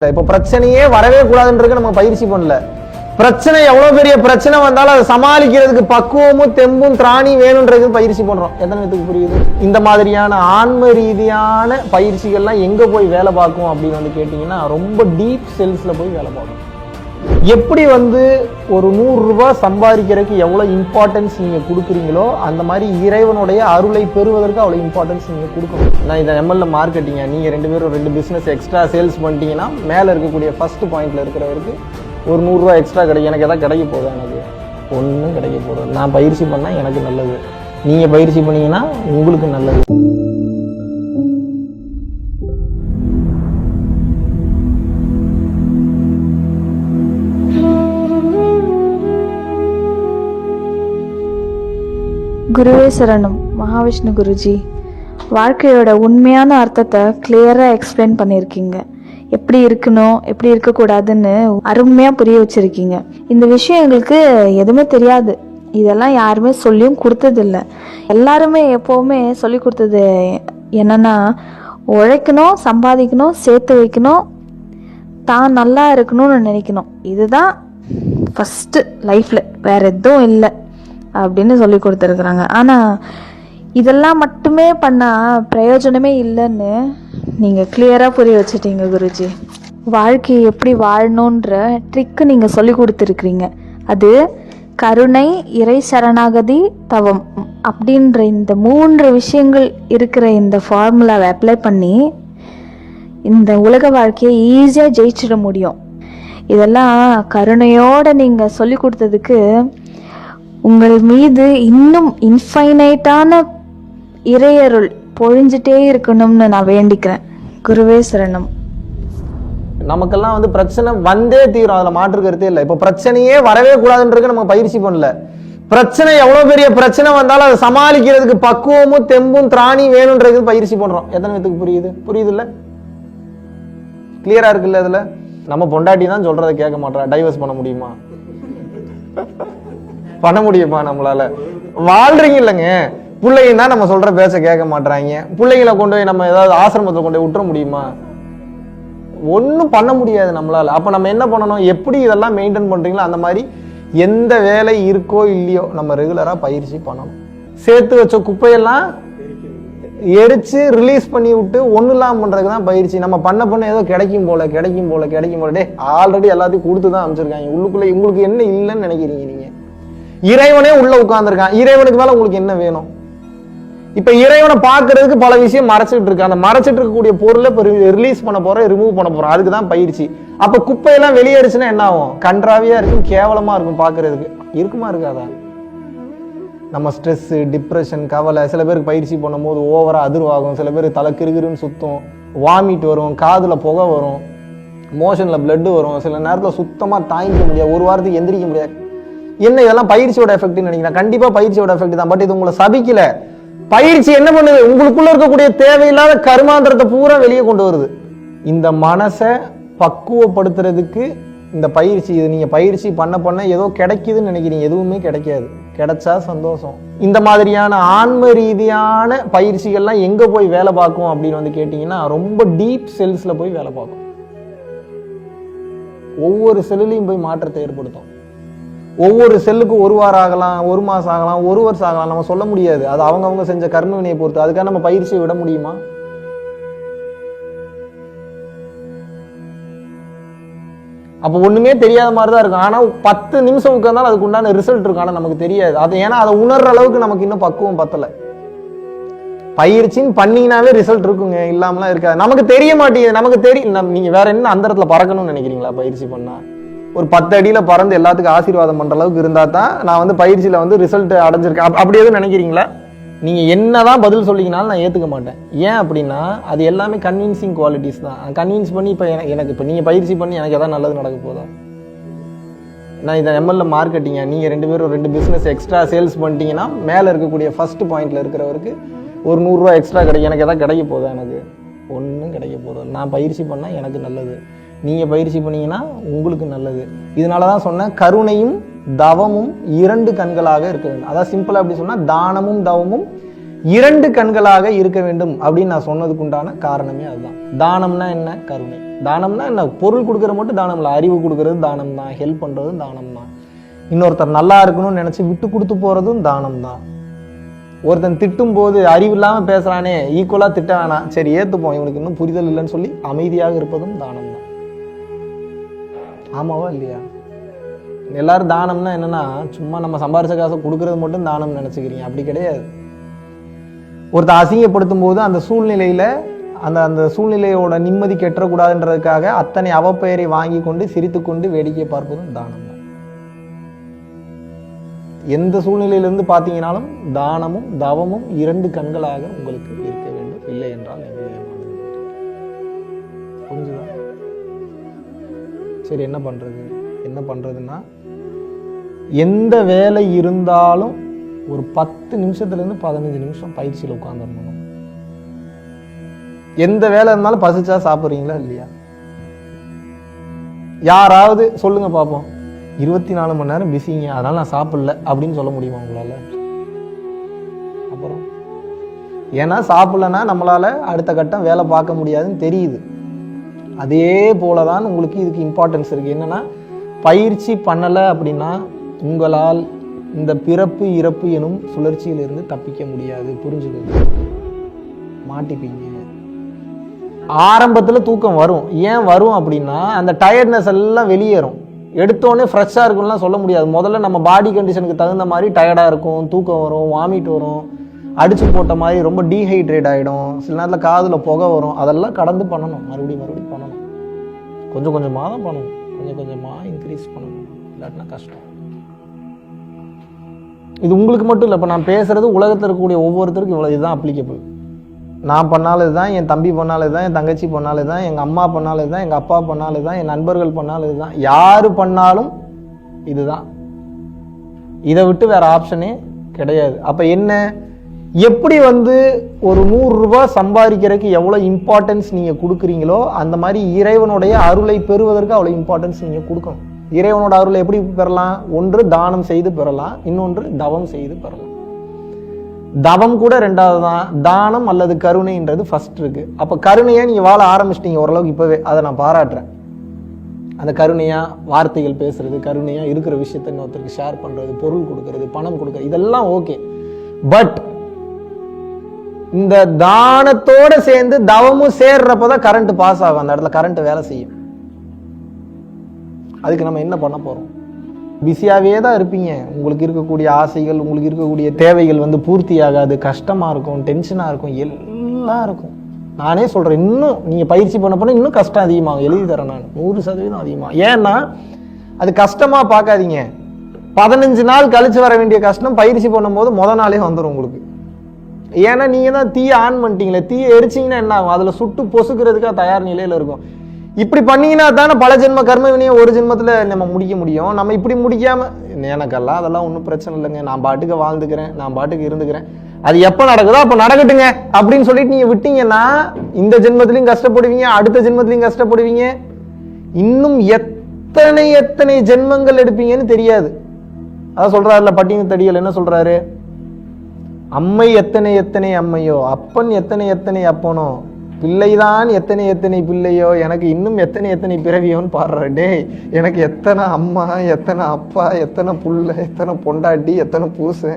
இப்ப பிரச்சனையே வரவே கூடாதுன்றது நம்ம பயிற்சி பண்ணல. பிரச்சனை எவ்வளவு பெரிய பிரச்சனை வந்தாலும் அதை சமாளிக்கிறதுக்கு பக்குவமும் தெம்பும் திராணி வேணும்ன்றது பயிற்சி பண்றோம். எத்தனை பேருக்கு புரியுது? இந்த மாதிரியான ஆன்ம ரீதியான பயிற்சிகள்லாம் எங்க போய் வேலை பார்க்கும் அப்படின்னு கேட்டீங்கன்னா ரொம்ப டீப் செல்ஸ்ல போய் வேலை பார்க்கும். எப்படி ஒரு 100 ரூபாய் சம்பாதிக்கிறதுக்கு எவ்வளவு இம்பார்ட்டன்ஸ் நீங்க கொடுக்குறீங்களோ அந்த மாதிரி இறைவனுடைய அருளை பெறுவதற்கு அவ்வளவு இம்பார்ட்டன்ஸ் நீங்க கொடுக்கணும். நான் இதை எம்எல்ஏ மார்க்கெட்டிங்க நீங்க 2 பேரும் 2 பிசினஸ் எக்ஸ்ட்ரா சேல்ஸ் பண்ணிட்டீங்கன்னா மேல இருக்கக்கூடிய ஃபர்ஸ்ட் பாயிண்ட்ல இருக்கிறவருக்கு ஒரு 100 ரூபாய் எக்ஸ்ட்ரா கிடைக்கும். எனக்கு எதாவது கிடைக்க போகுது? எனக்கு ஒன்றும் கிடைக்க போகுது. நான் பயிற்சி பண்ணா எனக்கு நல்லது, நீங்க பயிற்சி பண்ணீங்கன்னா உங்களுக்கு நல்லது. குருவே சரணம். மகாவிஷ்ணு குருஜி, வாழ்க்கையோட உண்மையான அர்த்தத்தை கிளியராக எக்ஸ்பிளைன் பண்ணியிருக்கீங்க. எப்படி இருக்கணும், எப்படி இருக்கக்கூடாதுன்னு அருமையாக புரிய வச்சிருக்கீங்க. இந்த விஷயம் எங்களுக்கு எதுவுமே தெரியாது. இதெல்லாம் யாருமே சொல்லியும் கொடுத்ததில்லை. எல்லாருமே எப்போவுமே சொல்லி கொடுத்தது என்னன்னா, உழைக்கணும், சம்பாதிக்கணும், சேர்த்து வைக்கணும், தான் நல்லா இருக்கணும்னு நினைக்கணும். இதுதான் ஃபஸ்ட்டு லைஃப்பில், வேற எதுவும் இல்லை அப்படின்னு சொல்லி கொடுத்துருக்குறாங்க. ஆனால் இதெல்லாம் மட்டுமே பண்ணால் பிரயோஜனமே இல்லைன்னு நீங்கள் கிளியராக புரிய வச்சுட்டீங்க குருஜி. வாழ்க்கையை எப்படி வாழணுன்ற ட்ரிக்கு நீங்கள் சொல்லி கொடுத்துருக்குறீங்க. அது கருணை, இறை சரணாகதி, தவம் அப்படின்ற இந்த 3 விஷயங்கள் இருக்கிற இந்த ஃபார்முலாவை அப்ளை பண்ணி இந்த உலக வாழ்க்கையை ஈஸியாக ஜெயிச்சிட முடியும். இதெல்லாம் கருணையோடு நீங்கள் சொல்லி கொடுத்ததுக்கு உங்கள் மீது இன்னும் இன்ஃபைனைட்டான இறையருள் பொழிஞ்சிட்டே இருக்கணும்னு நான் வேண்டிக்கிறேன். குருவே சரணம். நமக்கெல்லாம் பிரச்சனை வந்தே தீரும், அதுல மாற்று கருத்தே இல்லை. இப்ப பிரச்சனையே வரவே கூடாதுன்றது நம்ம பயிற்சி பண்ணல. பிரச்சனை எவ்வளவு பெரிய பிரச்சனை வந்தாலும் அதை சமாளிக்கிறதுக்கு பக்குவமும் தெம்பும் திராணி வேணும்ன்றது பயிற்சி பண்றோம். எத்தனை பேருக்கு புரியுது? புரியுது இல்ல? கிளியரா இருக்குல்ல? இதுல நம்ம பொண்டாட்டி தான் சொல்றதை கேட்க மாட்டா. டைவர்ஸ் பண்ண முடியுமா? பண்ண முடியுமா? நம்மளால வாழ்றீங்க இல்லைங்க. பிள்ளைங்க தான் நம்ம சொல்ற பேச கேட்க மாட்டாங்க. பிள்ளைங்களை கொண்டு போய் நம்ம ஏதாவது ஆசிரமத்தில் கொண்டு போய் விட்டுற முடியுமா? ஒன்றும் பண்ண முடியாது நம்மளால. அப்ப நம்ம என்ன பண்ணணும்? எப்படி இதெல்லாம் மெயின்டைன் பண்றீங்களோ அந்த மாதிரி எந்த வேலை இருக்கோ இல்லையோ நம்ம ரெகுலரா பயிற்சி பண்ணணும். சேர்த்து வச்ச குப்பையெல்லாம் எரிச்சு ரிலீஸ் பண்ணி விட்டு ஒன்றும் இல்லாமல் பண்றதுக்கு தான் பயிற்சி. நம்ம பண்ண ஏதோ கிடைக்கும் போல டே ஆல்ரெடி எல்லாத்தையும் கொடுத்து தான் அமைச்சிருக்காங்க. உள்ளுக்குள்ள உங்களுக்கு என்ன இல்லைன்னு நினைக்கிறீங்க நீங்க? இறைவனே உள்ள உட்கார்ந்துருக்கான். இறைவனுக்கு மேல உங்களுக்கு என்ன வேணும்? இப்ப இறைவனை பார்க்கறதுக்கு பல விஷயம் மறைச்சிட்டு இருக்கு. அந்த மறைச்சிட்டு இருக்கக்கூடிய பொருளை இப்ப ரிலீஸ் பண்ண போறோம், ரிமூவ் பண்ண போறோம். அதுக்குதான் பயிற்சி. அப்ப குப்பையெல்லாம் வெளியேறிச்சுன்னா என்ன ஆகும்? கன்றாவியா இருக்கும், கேவலமா இருக்கும் பார்க்கறதுக்கு. இருக்குமா இருக்காதா? நம்ம ஸ்ட்ரெஸ், டிப்ரெஷன், கவலை, சில பேருக்கு பயிற்சி பண்ணும் போது ஓவரா அதிர்வாகும், சில பேருக்கு தலை கிருகிருன்னு சுத்தும், வாமிட் வரும், காதுல புகை வரும், மோஷன்ல பிளட் வரும், சில நேரத்துல சுத்தமா தாங்கிக்க முடியாது, ஒரு வாரத்துக்கு எந்திரிக்க முடியாது. என்ன இதெல்லாம் பயிற்சியோட எஃபெக்ட் நினைக்கிறேன்? கண்டிப்பா பயிற்சியோட எஃபெக்ட் தான். பட் இது உங்களை சபிக்கல. பயிற்சி என்ன பண்ணுது? உங்களுக்குள்ள இருக்கக்கூடிய தேவையில்லாத கருமாந்திரத்தை பூரா வெளியே கொண்டு வருது. இந்த மனசை பக்குவப்படுத்துறதுக்கு இந்த பயிற்சி. இது நீங்க பயிற்சி பண்ண ஏதோ கிடைக்குதுன்னு நினைக்கிறீங்க. எதுவுமே கிடைக்காது. கிடைச்சா சந்தோஷம். இந்த மாதிரியான ஆன்ம ரீதியான பயிற்சிகள்லாம் எங்க போய் வேலை பார்க்கும் அப்படின்னு கேட்டீங்கன்னா ரொம்ப டீப் செல்ஸ்ல போய் வேலை பார்க்கும். ஒவ்வொரு செல்லுலையும் போய் மாற்றத்தை ஏற்படுத்தும். ஒவ்வொரு செல்லுக்கு 1 வாரம் ஆகலாம், 1 மாசம் ஆகலாம், 1 வருஷம் ஆகலாம். நம்ம சொல்ல முடியாது. அது அவங்க செஞ்ச கர்ம வினையை பொறுத்து. அதுக்காக நம்ம பயிற்சியை விட முடியுமா? அப்ப ஒண்ணுமே தெரியாத மாதிரிதான் இருக்கும். ஆனா 10 நிமிஷம் உட்கார்ந்தாலும் அதுக்கு உண்டான ரிசல்ட் இருக்கும். ஆனா நமக்கு தெரியாது. அது ஏன்னா அதை உணர்ற அளவுக்கு நமக்கு இன்னும் பக்குவம் பத்தல. பயிற்சின்னு பண்ணீங்கன்னாவே ரிசல்ட் இருக்குங்க, இல்லாமலாம் இருக்காது. நமக்கு தெரிய மாட்டேங்குது. நமக்கு தெரியும். நீங்க வேற என்ன அந்த இடத்துல பறக்கணும்னு நினைக்கிறீங்களா? பயிற்சி பண்ணா ஒரு 10 அடியில பறந்து எல்லாத்துக்கும் ஆசீர்வாதம் பண்ற அளவுக்கு இருந்தா தான் நான் பயிற்சியில ரிசல்ட் அடைஞ்சிருக்கேன் அப்படி எதுவும் நினைக்கிறீங்களா? நீங்க என்னதான் பதில் சொல்லிங்கனாலும் நான் ஏத்துக்க மாட்டேன். ஏன் அப்படின்னா அது எல்லாமே கன்வின்சிங் குவாலிட்டிஸ் தான். கன்வின்ஸ் பண்ணி எனக்கு இப்ப நீங்க பயிற்சி பண்ணி எனக்கு எதாவது நல்லது நடக்க போதா? நான் இதை எம்எல்ஏ மார்க்கெட்டிங்க நீங்க 2 பேரும் 2 பிசினஸ் எக்ஸ்ட்ரா சேல்ஸ் பண்ணிட்டீங்கன்னா மேல இருக்கக்கூடிய ஃபர்ஸ்ட் பாயிண்ட்ல இருக்கிறவருக்கு ஒரு 100 ரூபாய் எக்ஸ்ட்ரா கிடைக்கும். எனக்கு எதாவது கிடைக்க போதா? எனக்கு ஒன்றும் கிடைக்க போதும். நான் பயிற்சி பண்ணா எனக்கு நல்லது, நீங்க பயிற்சி பண்ணீங்கன்னா உங்களுக்கு நல்லது. இதனாலதான் சொன்ன கருணையும் தவமும் 2 கண்களாக இருக்க வேண்டும். அதாவது சிம்பிளா அப்படி சொன்னா தானமும் தவமும் 2 கண்களாக இருக்க வேண்டும் அப்படின்னு நான் சொன்னதுக்கு உண்டான காரணமே அதுதான். தானம்னா என்ன? கருணை. தானம்னா என்ன? பொருள் கொடுக்கற மட்டும் தானம் இல்லை, அறிவு கொடுக்கறது தானம் தான், ஹெல்ப் பண்றதும் தானம் தான், இன்னொருத்தர் நல்லா இருக்கணும்னு நினைச்சு விட்டு கொடுத்து போறதும் தானம் தான். ஒருத்தன் திட்டும் போது அறிவு இல்லாம பேசுறானே, ஈக்குவலா திட்ட வேணாம், சரி ஏத்துப்போம், இவனுக்கு இன்னும் புரிதல் இல்லைன்னு சொல்லி அமைதியாக இருப்பதும் தானம் தான். ஆமாவா இல்லையா? எல்லாரும் தானம்னா என்னன்னா சும்மா நம்ம சம்பாரிச்ச காசை கொடுக்கறது மட்டும் தானம் நினைச்சுக்கிறீங்க. அப்படி கிடையாது. ஒருத்தர் அசிங்கப்படுத்தும் போது அந்த சூழ்நிலையில அந்த சூழ்நிலையோட நிம்மதி கெட்டக்கூடாதுன்றதுக்காக அத்தனை அவப்பெயரை வாங்கி கொண்டு சிரித்து கொண்டு வேடிக்கை பார்ப்பதும் தானம் தான். எந்த சூழ்நிலையிலிருந்து பார்த்தீங்கன்னாலும் தானமும் தவமும் 2 கண்களாக உங்களுக்கு இருக்க வேண்டும். இல்லை என்றால் புரிஞ்சுதா? சரி, என்ன பண்றது? என்ன பண்றதுன்னா, எந்த வேலை இருந்தாலும் ஒரு 10 நிமிஷத்துல இருந்து 15 நிமிஷம் பயிற்சியில் உட்கார்ந்துடணும். எந்த வேலை இருந்தாலும் பசிச்சா சாப்பிட்றீங்களா இல்லையா? யாராவது சொல்லுங்க பார்ப்போம், 24 மணி நேரம் பிஸிங்க அதனால நான் சாப்பிடல அப்படின்னு சொல்ல முடியுமா உங்களால? அப்புறம் ஏன்னா சாப்பிடலன்னா நம்மளால அடுத்த கட்டம் வேலை பார்க்க முடியாதுன்னு தெரியுது. அதே போலதான் உங்களுக்கு இதுக்கு இம்பார்ட்டன்ஸ் இருக்கு. என்னன்னா, பயிற்சி பண்ணல அப்படின்னா உங்களால் இந்த பிறப்பு இறப்பு எனும் சுழற்சியிலிருந்து தப்பிக்க முடியாது. புரிஞ்சுக்கோங்க, மாட்டிப்பீங்க. ஆரம்பத்துல தூக்கம் வரும். ஏன் வரும் அப்படின்னா, அந்த டயர்ட்னஸ் எல்லாம் வெளியேறும். எடுத்தோடனே ஃப்ரெஷ்ஷாக இருக்கும்லாம் சொல்ல முடியாது. முதல்ல நம்ம பாடி கண்டிஷனுக்கு தகுந்த மாதிரி டயர்டாக இருக்கும், தூக்கம் வரும், வாமிட் வரும், அடிச்சு போட்ட மாதிரி ரொம்ப டீஹைட்ரேட் ஆகிடும், சில நேரத்தில் காதில் புகை வரும். அதெல்லாம் கடந்து பண்ணணும், மறுபடியும் பண்ணணும். கொஞ்சம் கொஞ்சமாக தான் பண்ணணும், கொஞ்சம் கொஞ்சமாக இன்க்ரீஸ் பண்ணணும், இல்லாட்டினா கஷ்டம். இது உங்களுக்கு மட்டும் இல்லை, இப்போ நான் பேசுறது உலகத்தில் இருக்கக்கூடிய ஒவ்வொருத்தருக்கும் இவ்வளோ இதுதான் அப்ளிகபிள். நான் பண்ணாலும் இதுதான், என் தம்பி பண்ணாலும் இதுதான், என் தங்கச்சி பண்ணாலும் இதுதான், எங்கள் அம்மா பண்ணாலும் இதுதான், எங்கள் அப்பா பண்ணாலும் இதுதான், என் நண்பர்கள் பண்ணாலும் இதுதான், யாரு பண்ணாலும் இதுதான். இதை விட்டு வேற ஆப்ஷனே கிடையாது. அப்ப என்ன, எப்படி ஒரு 100 ரூபாய் சம்பாதிக்கிறதுக்கு எவ்வளவு இம்பார்ட்டன்ஸ் நீங்க கொடுக்குறீங்களோ அந்த மாதிரி இறைவனுடைய அருளை பெறுவதற்கு அவ்வளவு இம்பார்ட்டன்ஸ் நீங்க கொடுக்கணும். இறைவனோட அருளை எப்படி பெறலாம்? ஒன்று தானம் செய்து பெறலாம், இன்னொன்று தவம் செய்து பெறலாம். தவம் கூட 2வது தான், தானம் அல்லது கருணைன்றது ஃபர்ஸ்ட் இருக்கு. அப்ப கருணையா நீங்க வாழ ஆரம்பிச்சிட்டீங்க ஓரளவுக்கு இப்பவே, அதை நான் பாராட்டுறேன். அந்த கருணையா வார்த்தைகள் பேசுறது, கருணையா இருக்கிற விஷயத்தை இன்னொருத்தருக்கு ஷேர் பண்றது, பொருள் கொடுக்கறது, பணம் கொடுக்கறது, இதெல்லாம் ஓகே. பட் இந்த தானத்தோட சேர்ந்து தவமும் சேர்றப்பதான் கரண்ட் பாஸ் ஆகும், அந்த இடத்துல கரண்ட் வேலை செய்யும். அதுக்கு நம்ம என்ன பண்ண போறோம்? பிஸியாவே தான் இருப்பீங்க. உங்களுக்கு இருக்கக்கூடிய ஆசைகள், உங்களுக்கு இருக்கக்கூடிய தேவைகள் பூர்த்தி ஆகாது, கஷ்டமா இருக்கும், டென்ஷனா இருக்கும், எல்லாம் இருக்கும். நானே சொல்றேன், இன்னும் நீங்க பயிற்சி பண்ண போனா இன்னும் கஷ்டம் அதிகமாகும். எழுதி தரேன் நான், 100% அதிகமாகும். ஏன்னா அது கஷ்டமா பார்க்காதீங்க. 15 நாள் கழிச்சு வர வேண்டிய கஷ்டம் பயிற்சி பண்ணும் போது முத நாளே வந்துடும் உங்களுக்கு. ஏன்னா நீங்க தான் தீய ஆன் பண்ணிட்டீங்களே, தீய எரிச்சிங்கன்னா என்ன ஆகும்? அதுல சுட்டு பொசுக்கிறதுக்காக தயார் நிலையில இருக்கும். இப்படி பண்ணீங்கன்னா தானே பல ஜென்ம கர்ம வினையை ஒரு ஜென்மத்துல நம்ம முடிக்க முடியும். நம்ம இப்படி முடிக்காம, எனக்கெல்லாம் அதெல்லாம் ஒன்றும் பிரச்சனை இல்லைங்க, நான் பாட்டுக்கு வாழ்ந்துக்கிறேன், நான் பாட்டுக்கு இருந்துக்கிறேன், அது எப்ப நடக்குதோ அப்ப நடக்கட்டுங்க அப்படின்னு சொல்லிட்டு நீங்க விட்டீங்கன்னா இந்த ஜென்மத்திலையும் கஷ்டப்படுவீங்க, அடுத்த ஜென்மத்திலையும் கஷ்டப்படுவீங்க, இன்னும் எத்தனை எத்தனை ஜென்மங்கள் எடுப்பீங்கன்னு தெரியாது. அதான் சொல்றாருல பட்டின தடியல், என்ன சொல்றாரு? அம்மை எத்தனை எத்தனை அம்மையோ, அப்பன் எத்தனை எத்தனை அப்பனோ, பிள்ளைதான் எத்தனை எத்தனை பிள்ளையோ, எனக்கு இன்னும் எத்தனை எத்தனை பிறவியோன்னு பாடுறாரு. டே, எனக்கு எத்தனை அம்மா, எத்தனை அப்பா, எத்தனை புள்ள, எத்தனை பொண்டாட்டி, எத்தனை பூசை,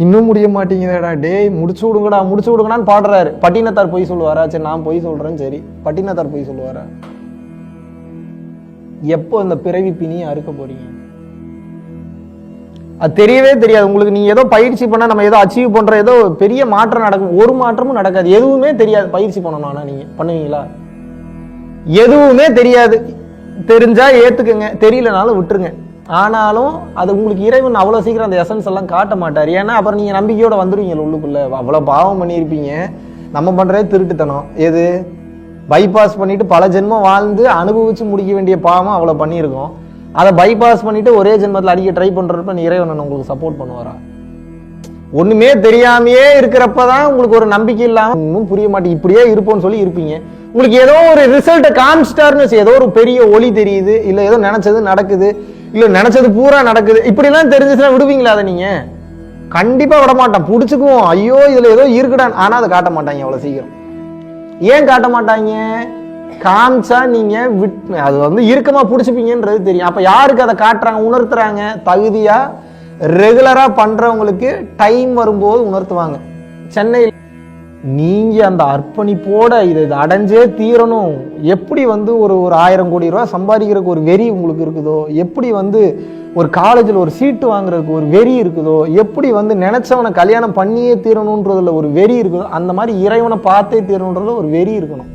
இன்னும் முடிய மாட்டேங்குதேடா. டே, முடிச்சு விடுங்கடா, முடிச்சு விடுங்கடான்னு பாடுறாரு. பட்டினத்தார் பொய் சொல்லுவாரா? சரி, நான் பொய் சொல்றேன். சரி, பட்டினத்தார் பொய் சொல்லுவாரா? எப்போ இந்த பிறவி பிணியை அறுக்க போறீங்க? அது தெரியவே தெரியாது உங்களுக்கு. நீங்க ஏதோ பயிற்சி பண்ணா நம்ம ஏதோ அச்சீவ் பண்ற ஏதோ பெரிய மாற்றம் நடக்கும், ஒரு மாற்றமும் நடக்காது. எதுவுமே தெரியாது பயிற்சி பண்ணணும். ஆனா நீங்க பண்ணுவீங்களா? எதுவுமே தெரியாது. தெரிஞ்சா ஏத்துக்குங்க, தெரியலனாலும் விட்டுருங்க. ஆனாலும் அது உங்களுக்கு இறைவன் அவ்வளவு சீக்கிரம் அந்த எசன்ஸ் எல்லாம் காட்ட மாட்டார். ஏன்னா அப்புறம் நீங்க நம்பிக்கையோட வந்துருவீங்க உள்ளுக்குள்ள. அவ்வளவு பாவம் பண்ணியிருப்பீங்க. நம்ம பண்றதே திருட்டுத்தனம். எது? பைபாஸ் பண்ணிட்டு பல ஜென்மம் வாழ்ந்து அனுபவிச்சு முடிக்க வேண்டிய பாவம் அவ்வளவு பண்ணியிருக்கோம். அதை பைபாஸ் பண்ணிட்டு ஒரே ஜென்மத்தில் அடிக்க ட்ரை பண்றப்ப இறைவன் உங்களுக்கு சப்போர்ட் பண்ணுவாரா? ஒண்ணுமே தெரியாமையே இருக்கிறப்பதான் உங்களுக்கு ஒரு நம்பிக்கை இல்லாம இன்னும் புரிய மாட்டேங்குது, இப்படியே இருப்போம்னு சொல்லி இருப்பீங்க. உங்களுக்கு ஏதோ ஒரு ரிசல்ட் காமிச்சிட்டாருன்னு, ஏதோ ஒரு பெரிய ஒளி தெரியுது, இல்ல ஏதோ நினைச்சது நடக்குது, இல்ல நினைச்சது பூரா நடக்குது, இப்படி எல்லாம் தெரிஞ்சுச்சுன்னா விடுவீங்களா? அதை நீங்க கண்டிப்பா விட மாட்டான், புடிச்சுக்குவோம், ஐயோ இதுல ஏதோ இருக்குடான். ஆனா அதை காட்ட மாட்டாங்க அவ்வளவு சீக்கிரம். ஏன் காட்ட மாட்டாங்க? காமிச்சா நீங்க அது வந்து இறுக்கமா புடிச்சுப்பீங்கன்றது தெரியும். அப்ப யாருக்கு அதை காட்டுறாங்க, உணர்த்துறாங்க? தகுதியா ரெகுலரா பண்றவங்களுக்கு டைம் வரும்போது உணர்த்துவாங்க. சென்னையில் நீங்க அந்த அர்ப்பணிப்போட இதை அடைஞ்சே தீரணும், எப்படி வந்து ஒரு 1000 கோடி ரூபாய் சம்பாதிக்கிறதுக்கு ஒரு வெறி உங்களுக்கு இருக்குதோ, எப்படி வந்து ஒரு காலேஜில் ஒரு சீட்டு வாங்குறதுக்கு ஒரு வெறி இருக்குதோ, எப்படி வந்து நினைச்சவனை கல்யாணம் பண்ணியே தீரணுன்றதுல ஒரு வெறி இருக்குதோ, அந்த மாதிரி இறைவனை பார்த்தே தீரணுன்றதுல ஒரு வெறி இருக்கணும்.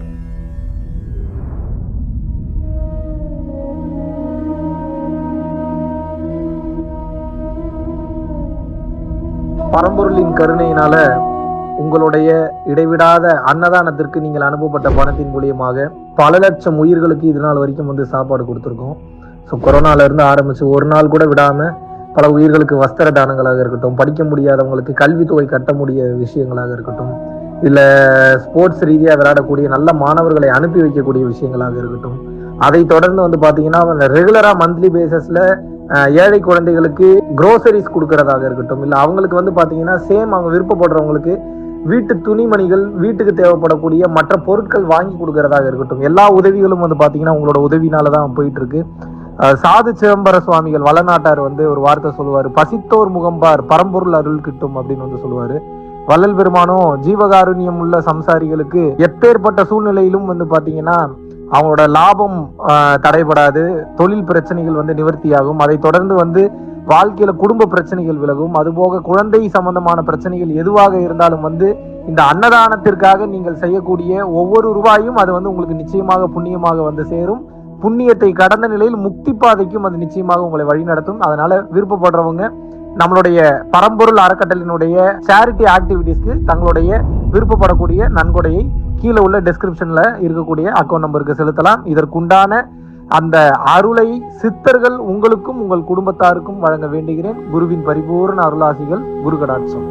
பரம்பொருளின் கருணையினால உங்களுடைய இடைவிடாத அன்னதானத்திற்கு நீங்கள் அனுப்பப்பட்ட பணத்தின் மூலியமாக பல லட்சம் உயிர்களுக்கு இது நாள் வரைக்கும் வந்து சாப்பாடு கொடுத்துருக்கோம். ஸோ கொரோனால இருந்து ஆரம்பிச்சு ஒரு நாள் கூட விடாம பல உயிர்களுக்கு வஸ்திர தானங்களாக இருக்கட்டும், படிக்க முடியாதவங்களுக்கு கல்வித்தொகை கட்ட முடிய விஷயங்களாக இருக்கட்டும், இல்ல ஸ்போர்ட்ஸ் ரீதியாக விளையாடக்கூடிய நல்ல மாணவர்களை அனுப்பி வைக்கக்கூடிய விஷயங்களாக இருக்கட்டும், அதை தொடர்ந்து வந்து பாத்தீங்கன்னா ரெகுலரா மந்த்லி பேசிஸ்ல ஏழை குழந்தைகளுக்கு குரோசரிஸ் கொடுக்கறதாக இருக்கட்டும், இல்ல அவங்களுக்கு வந்து பாத்தீங்கன்னா சேம் அவங்க விருப்பப்படுறவங்களுக்கு வீட்டு துணிமணிகள், வீட்டுக்கு தேவைப்படக்கூடிய மற்ற பொருட்கள் வாங்கி கொடுக்கறதாக இருக்கட்டும், எல்லா உதவிகளும் வந்து பாத்தீங்கன்னா உங்களோட உதவினாலதான் போயிட்டு இருக்கு. சாது சிதம்பர சுவாமிகள் வளநாட்டார் வந்து ஒரு வார்த்தை சொல்லுவாரு, பசித்தோர் முகம்பார் பரம்பொருள் அருள் கிட்டும் அப்படின்னு வந்து சொல்லுவாரு. வள்ளல் பெருமானும் ஜீவகாருண்யம் உள்ள சம்சாரிகளுக்கு எப்பேற்பட்ட சூழ்நிலையிலும் வந்து பாத்தீங்கன்னா அவங்களோட லாபம் தடைபடாது, தொழில் பிரச்சனைகள் வந்து நிவர்த்தியாகும், அதை தொடர்ந்து வந்து வாழ்க்கையில குடும்ப பிரச்சனைகள் விலகும், அதுபோக குழந்தை சம்பந்தமான பிரச்சனைகள் எதுவாக இருந்தாலும் வந்து இந்த அன்னதானத்திற்காக நீங்கள் செய்யக்கூடிய ஒவ்வொரு ரூபாயும் அது வந்து உங்களுக்கு நிச்சயமாக புண்ணியமாக வந்து சேரும். புண்ணியத்தை கடந்த நிலையில் முக்தி பாதைக்கும் அது நிச்சயமாக உங்களை வழி நடத்தும். அதனால விருப்பப்படுறவங்க நம்மளுடைய பரம்பொருள் அறக்கட்டளையினுடைய சேரிட்டி ஆக்டிவிட்டிஸ்க்கு தங்களுடைய விருப்பப்படக்கூடிய நன்கொடையை கீழே உள்ள டிஸ்கிரிப்ஷன்ல இருக்கக்கூடிய அக்கௌண்ட் நம்பருக்கு செலுத்தலாம். இதற்குண்டான அந்த அருளை சித்தர்கள் உங்களுக்கும் உங்கள் குடும்பத்தாருக்கும் வழங்க வேண்டுகிறேன். குருவின் பரிபூர்ண அருளாசிகள். குரு கடாட்சம்.